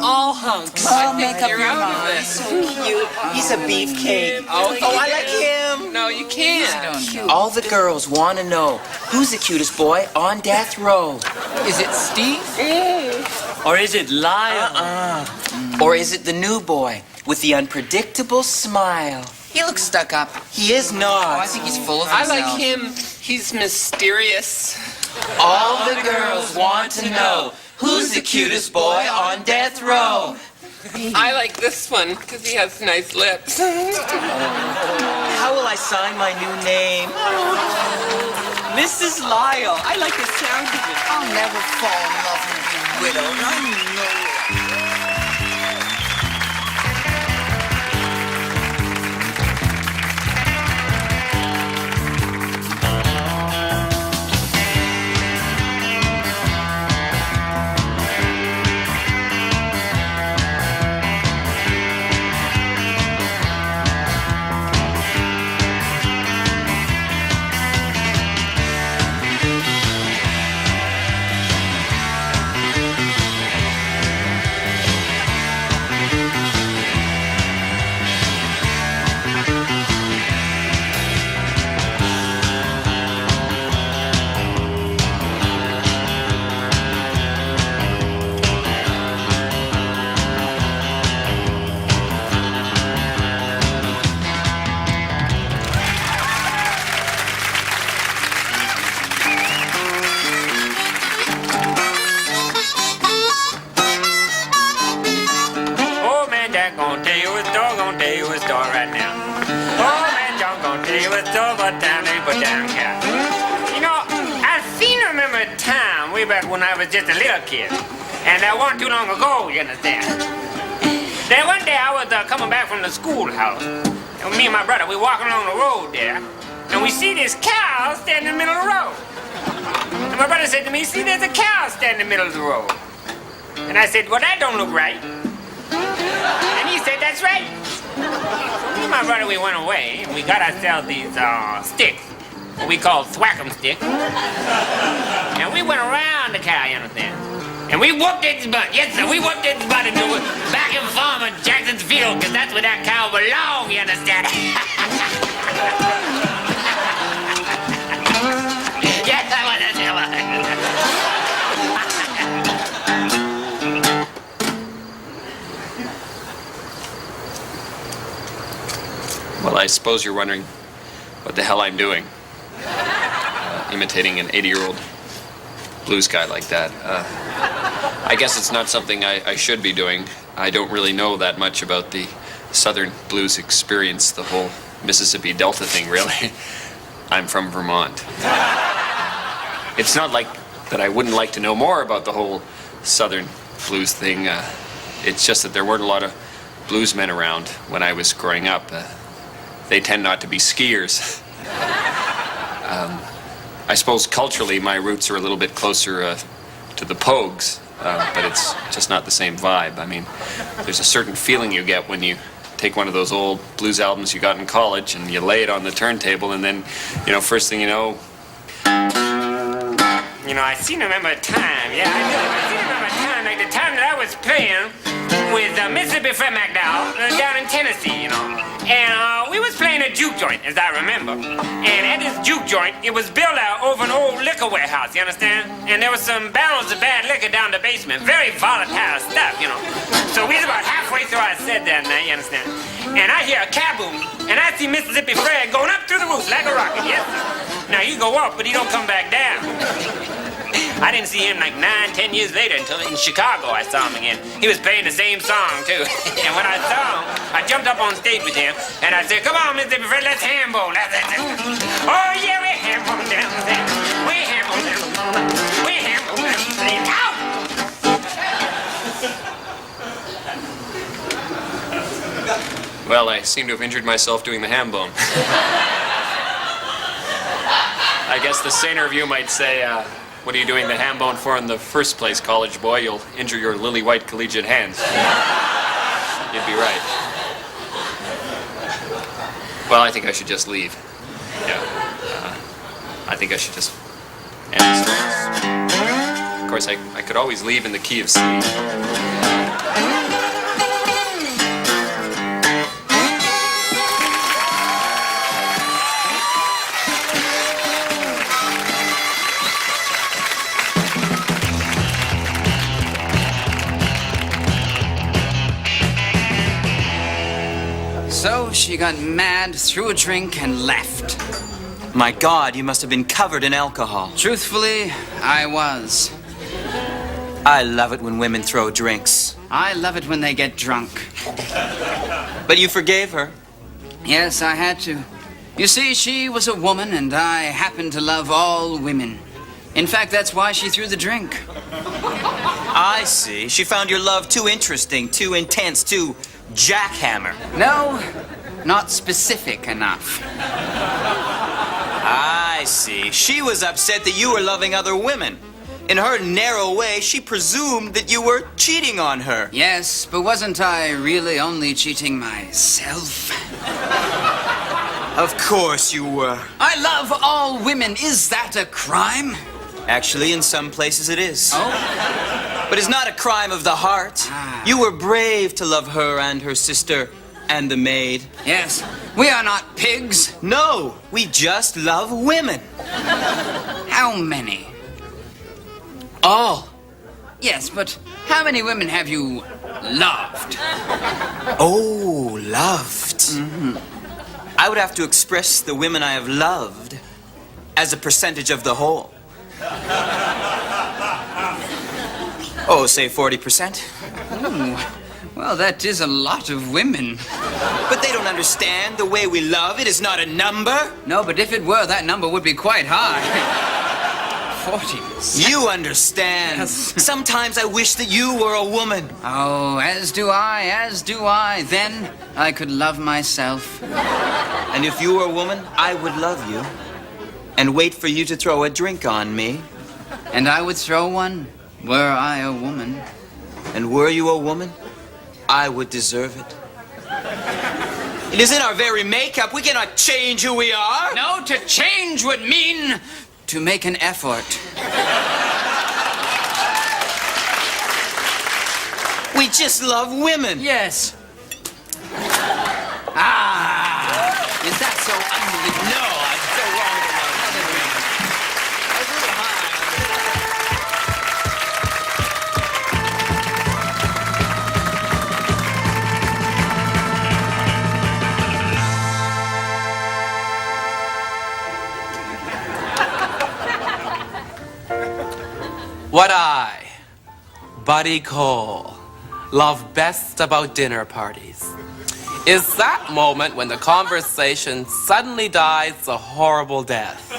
all hunks. Oh, make up You're your out of mind. it. He's so cute. He's a beefcake. Oh, I like him. No, you can't. All the girls want to know who's the cutest boy on death row. Is it Steve? Or is it Lyle? Or is it the new boy with the unpredictable smile? He looks stuck up. He is Oh, I not. think he's full of I himself. like him. He's mysterious. All the girls want to know who's the cutest boy on death row. I like this one because he has nice lips. How will I sign my new name? Mrs. Lyle. I like the sound of it. I'll never fall in love and be widowed. I know it. Oh man, Jack gonna tell you a story, right now. Oh man, John gonna tell you a story about time they put down cow. You know, I remember a time way back when I was just a little kid, and that wasn't too long ago, you understand. Then one day I was coming back from the schoolhouse, and me and my brother, we walking along the road there, and we see this cow standing in the middle of the road. And my brother said to me, see, there's a cow standing in the middle of the road. And I said, well, that don't look right. And he said, that's right. So me and my brother, we went away, and we got ourselves these sticks, what we call thwack-em sticks. And we went around the cow, you understand? And we whooped its butt. Yes, sir, we whooped its butt into it back in Farmer Jackson's field, because that's where that cow belonged, you understand? Yes, that was it. Well, I suppose you're wondering what the hell I'm doing. Imitating an 80-year-old blues guy like that. I guess it's not something I should be doing. I don't really know that much about the Southern blues experience, the whole Mississippi Delta thing, really. I'm from Vermont. It's not like that I wouldn't like to know more about the whole Southern blues thing. It's just that there weren't a lot of bluesmen around when I was growing up. They tend not to be skiers. I suppose culturally my roots are a little bit closer to the Pogues, but it's just not the same vibe. I mean, there's a certain feeling you get when you take one of those old blues albums you got in college and you lay it on the turntable, and then, you know, first thing you know... You know, I seem to remember a time, yeah, I do. I seem to remember a time, like the time that I was playing with Mississippi Fred McDonald down in Tennessee, you know. And we was playing a juke joint, as I remember. And at this juke joint, it was built out over an old liquor warehouse, you understand? And there was some barrels of bad liquor down the basement. Very volatile stuff, you know. So we was about halfway through our set that night, you understand? And I hear a kaboom, and I see Mississippi Fred going up through the roof like a rocket, yes, sir. Now, he go up, but he don't come back down. I didn't see him like 9-10 years later until in Chicago I saw him again. He was playing the same song, too. And when I saw him, I jumped up on stage with him, and I said, come on, Mississippi Fred, let's ham-bone. Oh, yeah, we ham-bone down there. We ham-bone down. We ham-bone down. Out! Well, I seem to have injured myself doing the ham bone. I guess the saner of you might say, what are you doing the ham bone for in the first place, college boy? You'll injure your lily-white collegiate hands. You'd be right. Well, I think I should just leave. Yeah. I think I should just end this. course, I could always leave in the key of C. So she got mad, threw a drink, and left. My God, you must have been covered in alcohol. Truthfully, I was. I love it when women throw drinks. I love it when they get drunk. But you forgave her. Yes, I had to. You see, she was a woman, and I happen to love all women. In fact, that's why she threw the drink. I see. She found your love too interesting, too intense, too jackhammer. No, not specific enough. I see. She was upset that you were loving other women. In her narrow way, she presumed that you were cheating on her. Yes, but wasn't I really only cheating myself? Of course you were. I love all women. Is that a crime? Actually, in some places it is. Oh? But it's not a crime of the heart. You were brave to love her and her sister and the maid. Yes, we are not pigs. No, we just love women. How many? All. Yes, but how many women have you loved? Oh, loved. Mm-hmm. I would have to express the women I have loved as a percentage of the whole. Oh, say 40%. Ooh, well, that is a lot of women. But they don't understand the way we love. It is not a number. No, but if it were, that number would be quite high. 40%. You understand. Yes. Sometimes I wish that you were a woman. Oh, as do I, as do I. Then I could love myself. And if you were a woman, I would love you. And wait for you to throw a drink on me. And I would throw one, were I a woman. And were you a woman, I would deserve it. It is in our very makeup. We cannot change who we are. No, to change would mean to make an effort. We just love women. Yes. Is that so unbelievable? No, I'm so wrong to love women. That's a little high. What I, Buddy Cole, love best about dinner parties is that moment when the conversation suddenly dies a horrible death.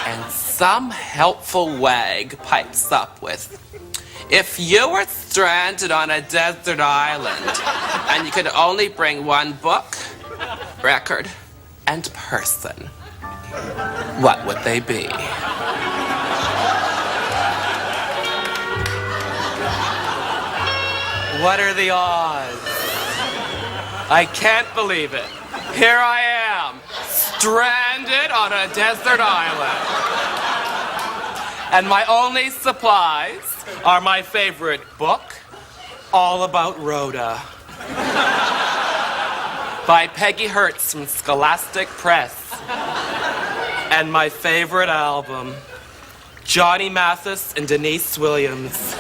And some helpful wag pipes up with, if you were stranded on a desert island and you could only bring one book, record, and person, what would they be? What are the odds? I can't believe it. Here I am, stranded on a desert island. And my only supplies are my favorite book, All About Rhoda, by Peggy Hertz from Scholastic Press. And my favorite album, Johnny Mathis and Denise Williams.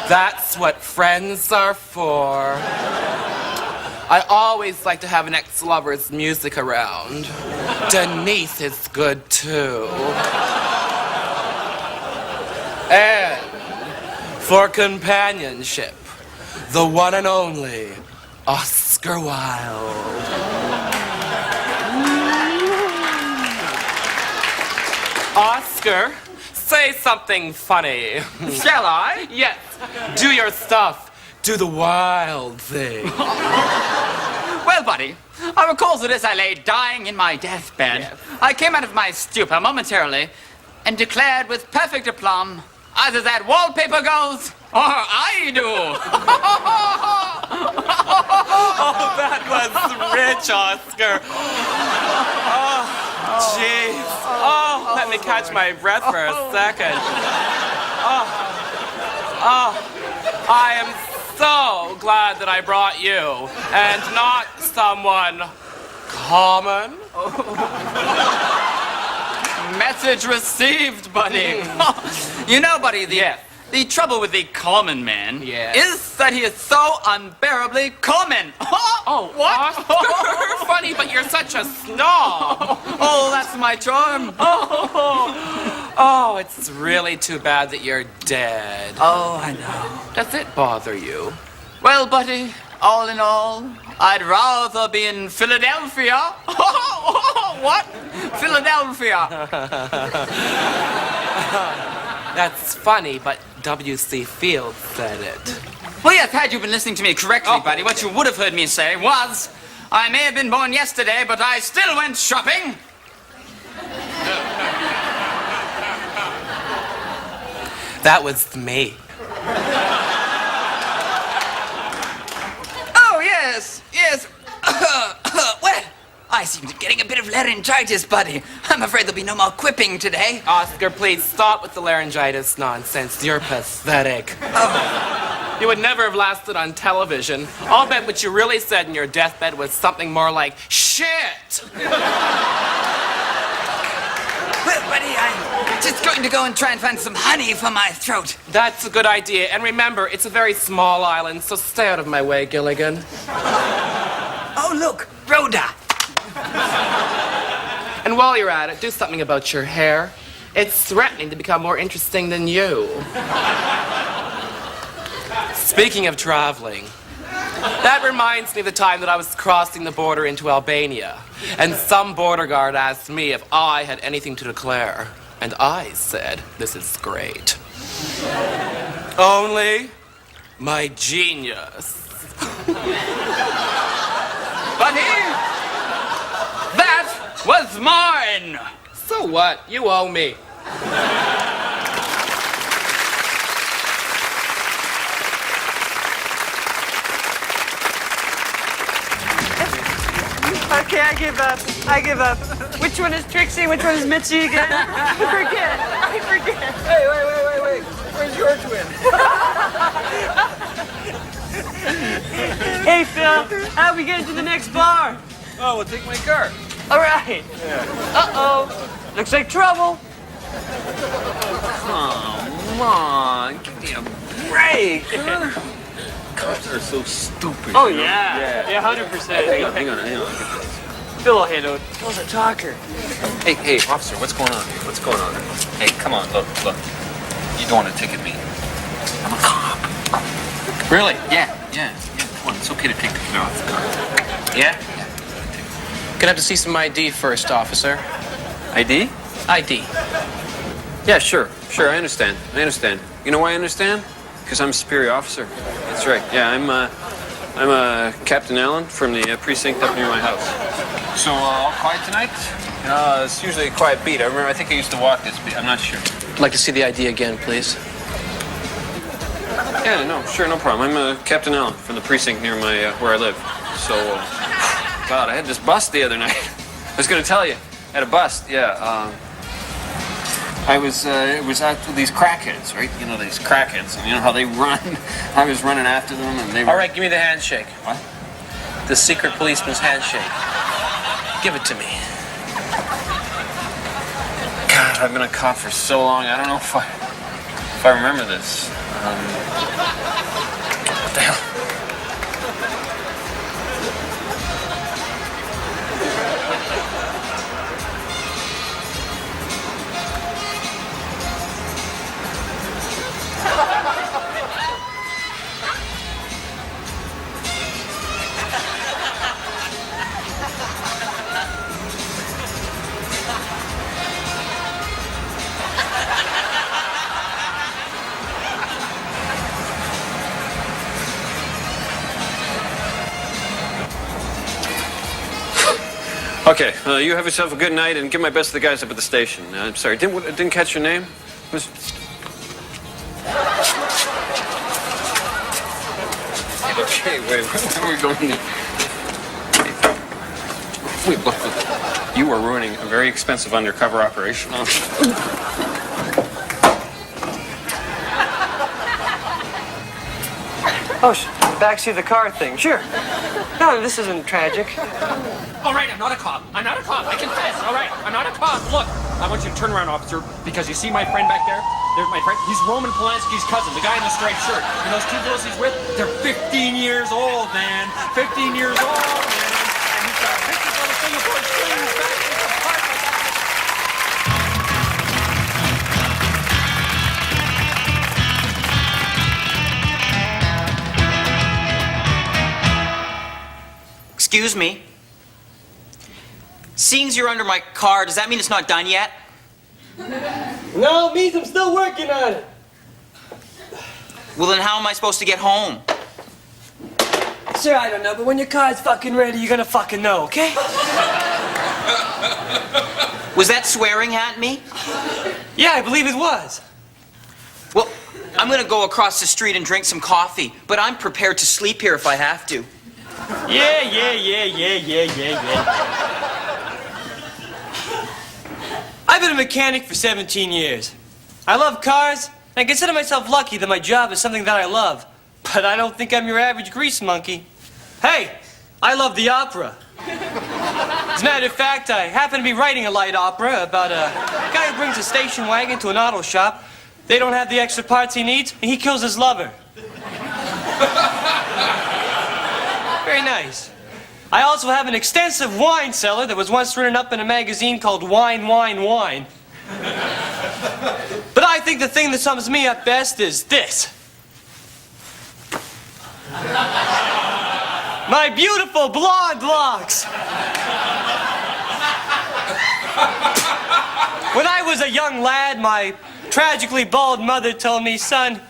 That's what friends are for. I always like to have an ex-lover's music around. Denise is good too. And for companionship, the one and only Oscar Wilde. Oscar, say something funny. Shall I? Yes, do your stuff. Do the wild thing. Well, buddy, I recall that as I lay dying in my deathbed, Yes. I came out of my stupor momentarily and declared with perfect aplomb, either that wallpaper goes, or I do. Oh, that was rich, Oscar. Oh, jeez. Oh, let me catch my breath for a second. Oh. I am so glad that I brought you and not someone common. Message received, buddy. You know, buddy, the trouble with the common man is that he is so unbearably common. Oh, what? Funny, but you're such a snob. Oh, that's my charm. Oh, it's really too bad that you're dead. Oh, I know. Does it bother you? Well, buddy, all in all, I'd rather be in Philadelphia. What? Philadelphia. That's funny, but W.C. Fields said it. Well, yes, had you been listening to me correctly, buddy, what you would have heard me say was, I may have been born yesterday, but I still went shopping. That was me. Oh, yes. Well, I seem to be getting a bit of laryngitis, buddy. I'm afraid there'll be no more quipping today. Oscar, please stop with the laryngitis nonsense. You're pathetic. Oh. You would never have lasted on television. I'll bet what you really said in your deathbed was something more like, shit! Well, buddy, I'm just going to go and try and find some honey for my throat. That's a good idea. And remember, it's a very small island, so stay out of my way, Gilligan. Oh, look, Rhoda. And while you're at it, do something about your hair. It's threatening to become more interesting than you. Speaking of traveling, that reminds me of the time that I was crossing the border into Albania, and some border guard asked me if I had anything to declare, and I said, this is great. Only my genius. Buddy, that was mine. So what? You owe me. Okay, I give up. Which one is Trixie? Which one is Mitzi again? I forget. Hey, wait. Where's your twin? Hey, Phil, how we get into the next bar? Oh, we'll take my car. All right. Uh-oh. Looks like trouble. Come on, give me a break. Cops are so stupid. Oh, yeah. Yeah, 100%. Hang on. Phil will handle it. Phil's a talker. Hey, officer, what's going on here? What's going on? Hey, come on, look. You don't want to ticket me. I'm a cop. Really? Yeah. Come on, it's okay to take the kid off the car. Yeah? Gonna have to see some ID first, officer. ID? ID. Yeah, sure, I understand. You know why I understand? Because I'm a superior officer. That's right. Yeah, I'm Captain Allen from the precinct up near my house. So, all quiet tonight? It's usually a quiet beat. I think I used to walk this beat. I'm not sure. I'd like to see the ID again, please. Yeah, no, sure, no problem. I'm Captain Allen from the precinct near my where I live. So, God, I had this bust the other night. I was going to tell you, I had a bust. Yeah. It was out with these crackheads, right? You know, these crackheads, and you know how they run. I was running after them, and they were... All right, give me the handshake. What? The secret policeman's handshake. Give it to me. God, I've been a cop for so long. I don't know if I remember this. What the hell? Okay, you have yourself a good night and give my best to the guys up at the station. I'm sorry, didn't catch your name? Okay, wait, where are we going? Wait, look, you are ruining a very expensive undercover operation. Oh, backseat of the car thing. Sure. No, this isn't tragic. All right, I'm not a cop. I'm not a cop. I confess. All right, I'm not a cop. Look, I want you to turn around, officer, because you see my friend back there? There's my friend. He's Roman Polanski's cousin, the guy in the striped shirt. And those two girls he's with, they're 15 years old, man. 15 years old, man. And he's got pictures on the Singapore strings back in the park. Excuse me. Seeing as you're under my car, does that mean it's not done yet? No, it means I'm still working on it. Well, then how am I supposed to get home? Sir, I don't know, but when your car's fucking ready, you're gonna fucking know, okay? Was that swearing at me? Yeah, I believe it was. Well, I'm gonna go across the street and drink some coffee, but I'm prepared to sleep here if I have to. Yeah. I've been a mechanic for 17 years. I love cars, and I consider myself lucky that my job is something that I love. But I don't think I'm your average grease monkey. Hey, I love the opera. As a matter of fact, I happen to be writing a light opera about a guy who brings a station wagon to an auto shop. They don't have the extra parts he needs, and he kills his lover. Very nice. I also have an extensive wine cellar that was once written up in a magazine called Wine, Wine, Wine. But I think the thing that sums me up best is this. My beautiful blonde locks. When I was a young lad, my tragically bald mother told me, son,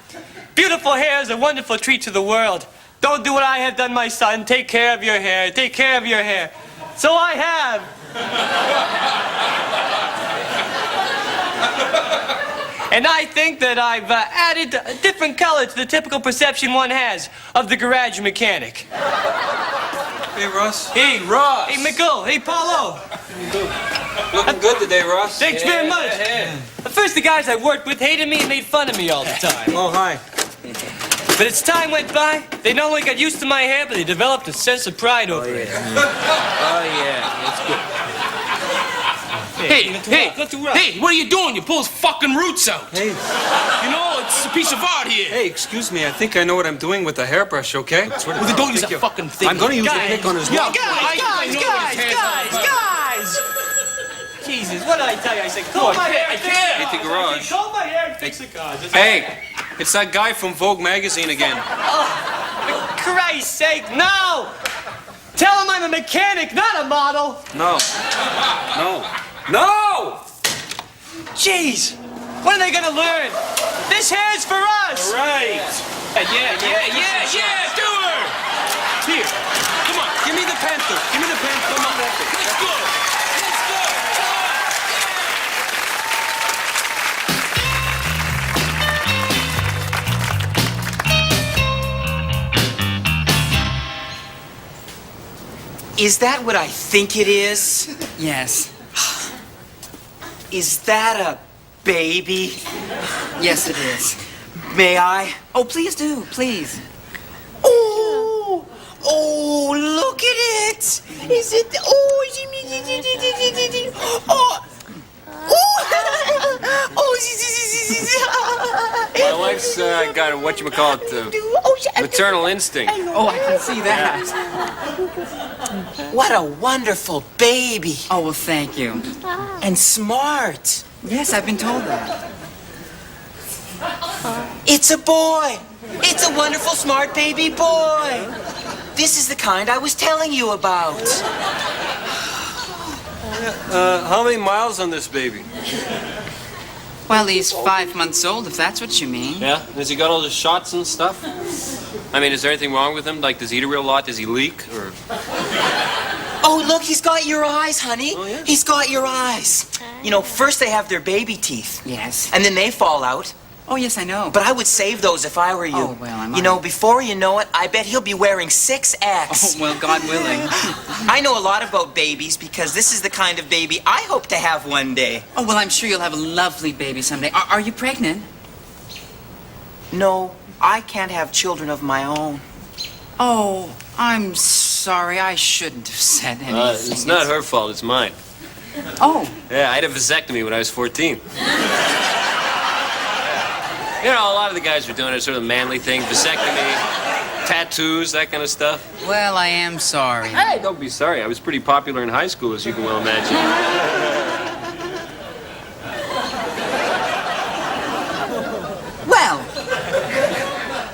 beautiful hair is a wonderful treat to the world. Don't do what I have done, my son. Take care of your hair. Take care of your hair. So I have. And I think that I've added a different color to the typical perception one has of the garage mechanic. Hey, Russ. Hey, Ross. Hey, McCulloch. Hey, Paulo. Looking good today, Russ. Thanks very much. At first, the guys I worked with hated me and made fun of me all the time. Oh, hi. But as time went by, they not only got used to my hair, but they developed a sense of pride over it. Oh, yeah. That's good. Hey, what are you doing? You pull his fucking roots out. Hey. You know, it's a piece of art here. Hey, excuse me. I think I know what I'm doing with the hairbrush, okay? Well, then don't use a fucking thing. I'm gonna use the pick on his nose. Guys! Jesus, what did I tell you? I said, comb my hair. Hit the garage. Comb my hair and fix the cars. Hey, it's that guy from Vogue magazine again. Oh, for Christ's sake, no! Tell him I'm a mechanic, not a model. No. Jeez, what are they gonna learn? This hair's for us. Right. Yeah, do her. Here, come on. Give me the pencil. Give me the pencil. Come on. Let's go. Is that what I think it is? Yes. Is that a baby? Yes, it is. May I? Oh, please do, please. Oh, look at it. Is it? Oh, My wife's got a maternal instinct. Oh, I can see that. What a wonderful baby. Oh, well, thank you. And smart. Yes, I've been told that. It's a boy. It's a wonderful, smart baby boy. This is the kind I was telling you about. How many miles on this baby? Well, he's 5 months old, if that's what you mean. Yeah? Has he got all the shots and stuff? I mean, is there anything wrong with him? Like, does he eat a real lot? Does he leak? Or... Oh, look, he's got your eyes, honey. Oh, yeah? He's got your eyes. You know, first they have their baby teeth. Yes. And then they fall out. Oh, yes, I know. But I would save those if I were you. Oh, well, I might. You know, before you know it, I bet he'll be wearing 6X. Oh, well, God willing. I know a lot about babies because this is the kind of baby I hope to have one day. Oh, well, I'm sure you'll have a lovely baby someday. Are you pregnant? No. I can't have children of my own. Oh, I'm sorry. I shouldn't have said anything. It's not her fault, it's mine. Oh. Yeah, I had a vasectomy when I was 14. You know, a lot of the guys were doing it, sort of manly thing, vasectomy, tattoos, that kind of stuff. Well, I am sorry. Hey, don't be sorry. I was pretty popular in high school, as you can well imagine. Well,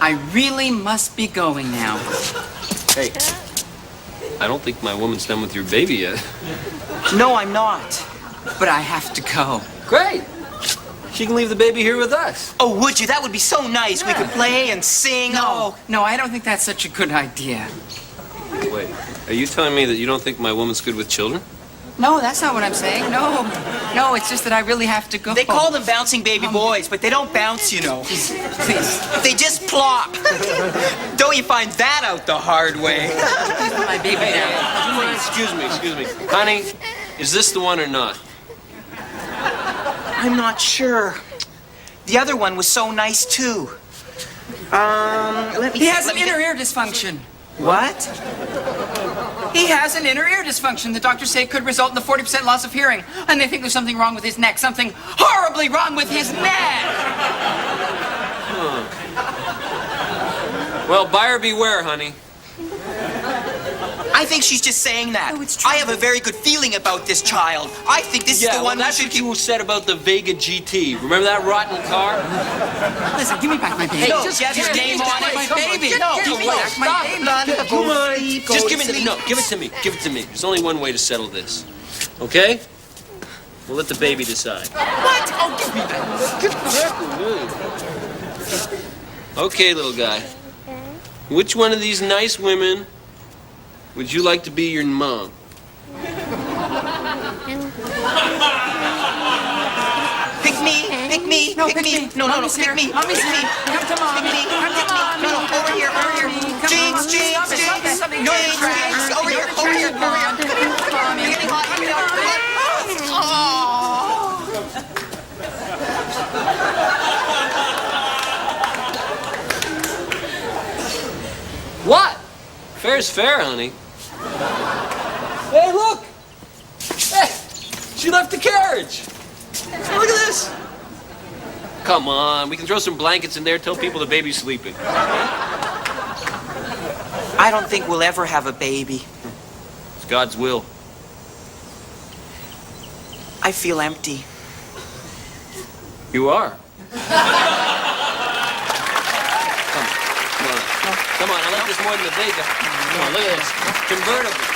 I really must be going now. Hey, I don't think my woman's done with your baby yet. No, I'm not. But I have to go. Great. She can leave the baby here with us. Oh, would you? That would be so nice. Yeah. We could play and sing. No, I don't think that's such a good idea. Wait, are you telling me that you don't think my woman's good with children? No, that's not what I'm saying. No, it's just that I really have to go. They call them bouncing baby boys, but they don't bounce, you know. Please. They just plop. Don't you find that out the hard way? Please put my baby down. Excuse me. Honey, is this the one or not? I'm not sure. The other one was so nice, too. He has an inner ear dysfunction. What? He has an inner ear dysfunction. The doctors say it could result in a 40% loss of hearing. And they think there's something wrong with his neck. Something horribly wrong with his neck. Well, buyer beware, honey. I think she's just saying that. Oh, it's true. I have a very good feeling about this child. I think this is the one that's what you said about the Vega GT. Remember that rotten car? Listen, give me back my baby. No, just your name on it. My baby. Give me back my baby. Come on. Just give it to me. No, give it to me. Give it to me. There's only one way to settle this. Okay? We'll let the baby decide. What? Oh, give me that. Okay, little guy. Which one of these nice women would you like to be your mom? Pick me. No, pick me. No, pick me. Mommy's Pick me. here. Come to mommy. Pick me. Come to mommy. No, over here. Jinx. Over here. What? Fair's fair, honey. Hey, look! Hey, she left the carriage. Look at this. Come on, we can throw some blankets in there, tell people the baby's sleeping. I don't think we'll ever have a baby. It's God's will. I feel empty. You are. Come on, I like this more than the Vega. Come on, look at this. Convertible.